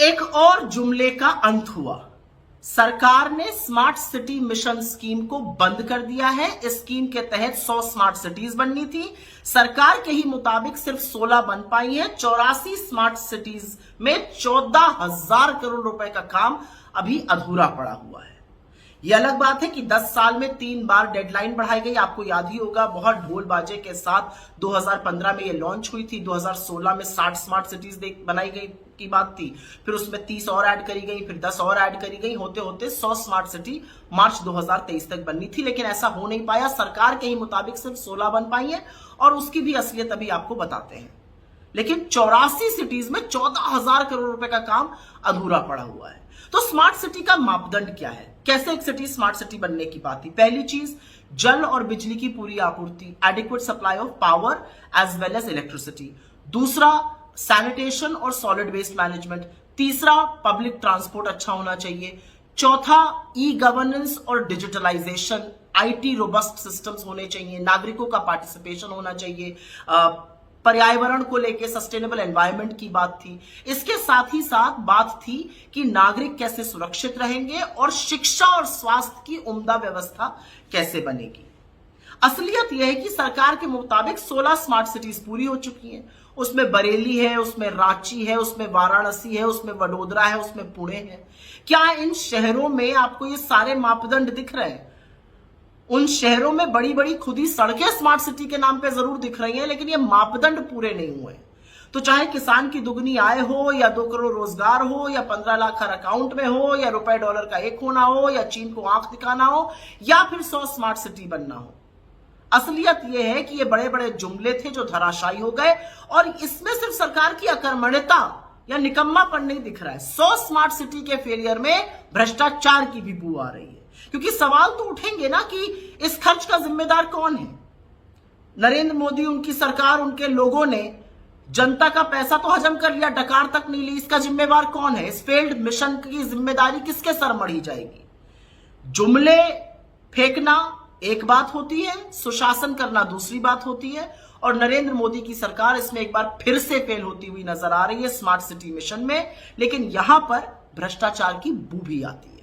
एक और जुमले का अंत हुआ। सरकार ने स्मार्ट सिटी मिशन स्कीम को बंद कर दिया है। इस स्कीम के तहत 100 स्मार्ट सिटीज बननी थी। सरकार के ही मुताबिक सिर्फ 16 बन पाई है। 84 स्मार्ट सिटीज में 14,000 करोड़ रुपए का काम अभी अधूरा पड़ा हुआ है। यह अलग बात है कि 10 साल में 3 बार डेडलाइन बढ़ाई गई। आपको याद ही होगा, बहुत ढोल बाजे के साथ 2015 में यह लॉन्च हुई थी। 2016 में 60 स्मार्ट सिटीज बनाई गई की बात थी। फिर उसमें 30 और ऐड करी गई, फिर 10 और ऐड करी गई। होते होते 100 स्मार्ट सिटी मार्च 2023 तक बननी थी, लेकिन ऐसा हो नहीं पाया। सरकार के ही मुताबिक सिर्फ 16 बन पाई है और उसकी भी असलियत अभी आपको बताते हैं। लेकिन 84 सिटीज में 14,000 करोड़ रुपए का काम अधूरा पड़ा हुआ है। तो स्मार्ट सिटी का मापदंड क्या है? कैसे एक सिटी स्मार्ट सिटी बनने की बात थी? पहली चीज, जल और बिजली की पूरी आपूर्ति, adequate supply of power as well as electricity. दूसरा, सैनिटेशन और सॉलिड वेस्ट मैनेजमेंट। तीसरा, पब्लिक ट्रांसपोर्ट अच्छा होना चाहिए। चौथा, ई गवर्नेंस और डिजिटलाइजेशन, आईटी रोबस्ट सिस्टम्स होने चाहिए। नागरिकों का पार्टिसिपेशन होना चाहिए। पर्यावरण को लेकर सस्टेनेबल एनवायरनमेंट की बात थी। इसके साथ ही साथ बात थी कि नागरिक कैसे सुरक्षित रहेंगे और शिक्षा और स्वास्थ्य की उम्दा व्यवस्था कैसे बनेगी। असलियत यह है कि सरकार के मुताबिक 16 स्मार्ट सिटीज पूरी हो चुकी हैं। उसमें बरेली है, उसमें रांची है, उसमें वाराणसी है, उसमें वडोदरा है, उसमें पुणे है। क्या इन शहरों में आपको ये सारे मापदंड दिख रहे हैं? उन शहरों में बड़ी बड़ी खुदी सड़कें स्मार्ट सिटी के नाम पे जरूर दिख रही हैं, लेकिन ये मापदंड पूरे नहीं हुए। तो चाहे किसान की दुगनी आय हो, या 2 करोड़ रोजगार हो, या 15 लाख हर अकाउंट में हो, या रुपए डॉलर का एक होना हो, या चीन को आंख दिखाना हो, या फिर 100 स्मार्ट सिटी बनना हो, असलियत यह है कि ये बड़े बड़े जुमले थे जो धराशायी हो गए। और इसमें सिर्फ सरकार की अकर्मण्यता या निकम्मापन नहीं दिख रहा है। 100 स्मार्ट सिटी के फेलियर में भ्रष्टाचार की भी बू आ रही है। क्योंकि सवाल तो उठेंगे ना कि इस खर्च का जिम्मेदार कौन है? नरेंद्र मोदी, उनकी सरकार, उनके लोगों ने जनता का पैसा तो हजम कर लिया, डकार तक नहीं ली। इसका जिम्मेवार कौन है? इस फेल्ड मिशन की जिम्मेदारी किसके सर मढ़ी जाएगी? जुमले फेंकना एक बात होती है, सुशासन करना दूसरी बात होती है। और नरेंद्र मोदी की सरकार इसमें एक बार फिर से फेल होती हुई नजर आ रही है स्मार्ट सिटी मिशन में। लेकिन यहां पर भ्रष्टाचार की बू भी आती है।